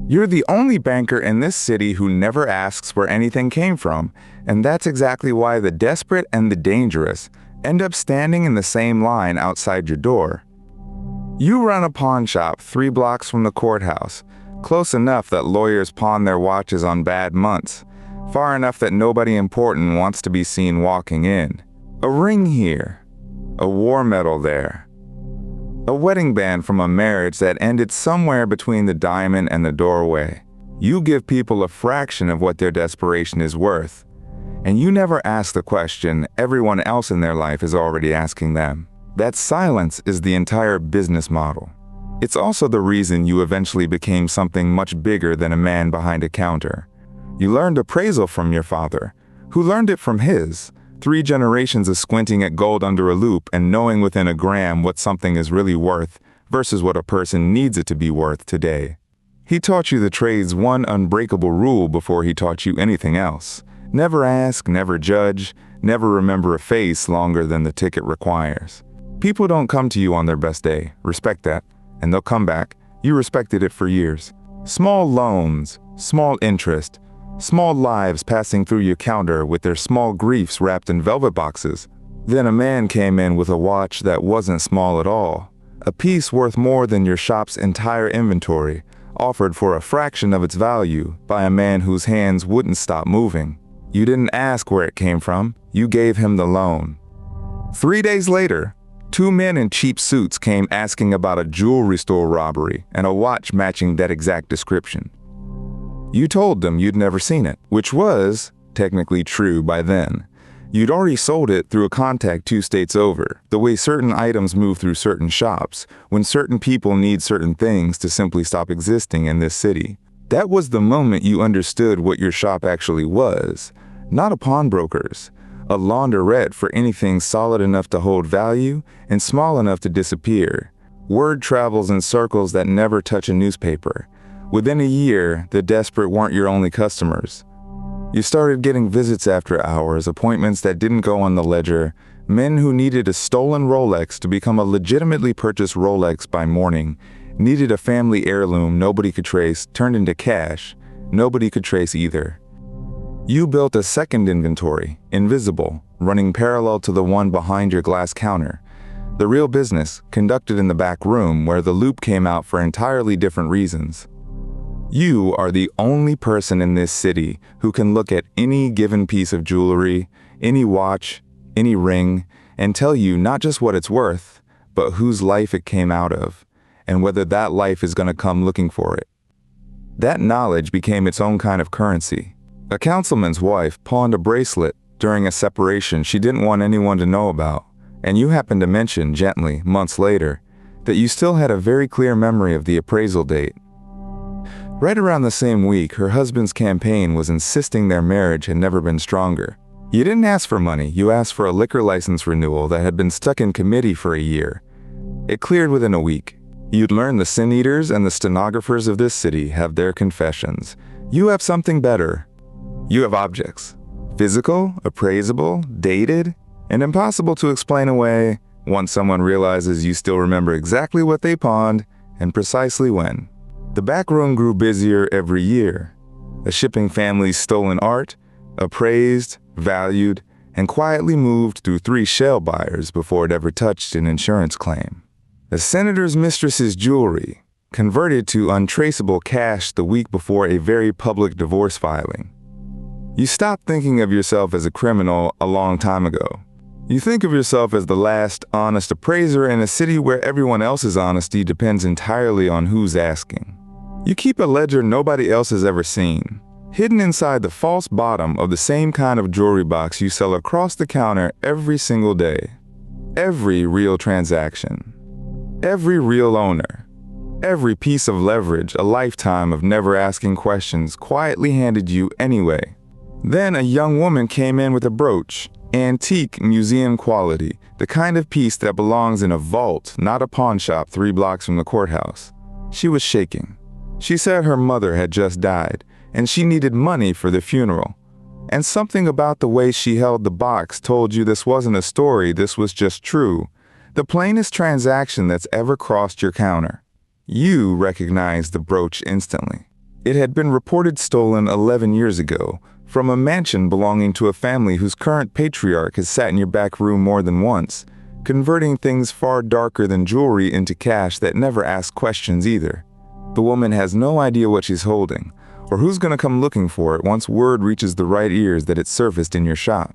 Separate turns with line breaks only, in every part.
You're the only banker in this city who never asks where anything came from, and that's exactly why the desperate and the dangerous end up standing in the same line outside your door. You run a pawn shop 3 blocks from the courthouse, close enough that lawyers pawn their watches on bad months, far enough that nobody important wants to be seen walking in. A ring here, a war medal there, a wedding band from a marriage that ended somewhere between the diamond and the doorway. You give people a fraction of what their desperation is worth, and you never ask the question everyone else in their life is already asking them. That silence is the entire business model. It's also the reason you eventually became something much bigger than a man behind a counter. You learned appraisal from your father, who learned it from his. 3 generations of squinting at gold under a loupe and knowing within a gram what something is really worth versus what a person needs it to be worth today. He taught you the trade's one unbreakable rule before he taught you anything else. Never ask, never judge, never remember a face longer than the ticket requires. People don't come to you on their best day. Respect that, and they'll come back. You respected it for years. Small loans, small interest, small lives passing through your counter with their small griefs wrapped in velvet boxes. Then a man came in with a watch that wasn't small at all, a piece worth more than your shop's entire inventory, offered for a fraction of its value by a man whose hands wouldn't stop moving. You didn't ask where it came from, you gave him the loan. 3 days later, 2 men in cheap suits came asking about a jewelry store robbery and a watch matching that exact description. You told them you'd never seen it, which was technically true by then. You'd already sold it through a contact 2 states over, the way certain items move through certain shops, when certain people need certain things to simply stop existing in this city. That was the moment you understood what your shop actually was. Not a pawnbroker's, a laundrette for anything solid enough to hold value and small enough to disappear. Word travels in circles that never touch a newspaper. Within a year, the desperate weren't your only customers. You started getting visits after hours, appointments that didn't go on the ledger, men who needed a stolen Rolex to become a legitimately purchased Rolex by morning, needed a family heirloom nobody could trace, turned into cash. Nobody could trace either. You built a second inventory, invisible, running parallel to the one behind your glass counter. The real business, conducted in the back room where the loop came out for entirely different reasons. You are the only person in this city who can look at any given piece of jewelry, any watch, any ring, and tell you not just what it's worth, but whose life it came out of, and whether that life is going to come looking for it. That knowledge became its own kind of currency. A councilman's wife pawned a bracelet during a separation she didn't want anyone to know about, and you happened to mention gently, months later, that you still had a very clear memory of the appraisal date. Right around the same week, her husband's campaign was insisting their marriage had never been stronger. You didn't ask for money, you asked for a liquor license renewal that had been stuck in committee for a year. It cleared within a week. You'd learned the sin eaters and the stenographers of this city have their confessions. You have something better. You have objects. Physical, appraisable, dated, and impossible to explain away once someone realizes you still remember exactly what they pawned and precisely when. The back room grew busier every year. A shipping family's stolen art, appraised, valued, and quietly moved through 3 shell buyers before it ever touched an insurance claim. A senator's mistress's jewelry, converted to untraceable cash the week before a very public divorce filing. You stopped thinking of yourself as a criminal a long time ago. You think of yourself as the last honest appraiser in a city where everyone else's honesty depends entirely on who's asking. You keep a ledger nobody else has ever seen, hidden inside the false bottom of the same kind of jewelry box you sell across the counter every single day. Every real transaction. Every real owner. Every piece of leverage a lifetime of never asking questions quietly handed you anyway. Then a young woman came in with a brooch, antique museum quality, the kind of piece that belongs in a vault, not a pawn shop 3 blocks from the courthouse. She was shaking. She said her mother had just died, and she needed money for the funeral. And something about the way she held the box told you this wasn't a story, this was just true. The plainest transaction that's ever crossed your counter. You recognized the brooch instantly. It had been reported stolen 11 years ago, from a mansion belonging to a family whose current patriarch has sat in your back room more than once, converting things far darker than jewelry into cash that never asks questions either. The woman has no idea what she's holding, or who's gonna come looking for it once word reaches the right ears that it's surfaced in your shop.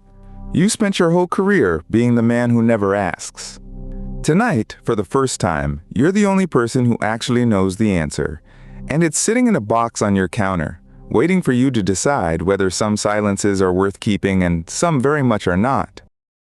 You spent your whole career being the man who never asks. Tonight, for the first time, you're the only person who actually knows the answer, and it's sitting in a box on your counter, waiting for you to decide whether some silences are worth keeping and some very much are not.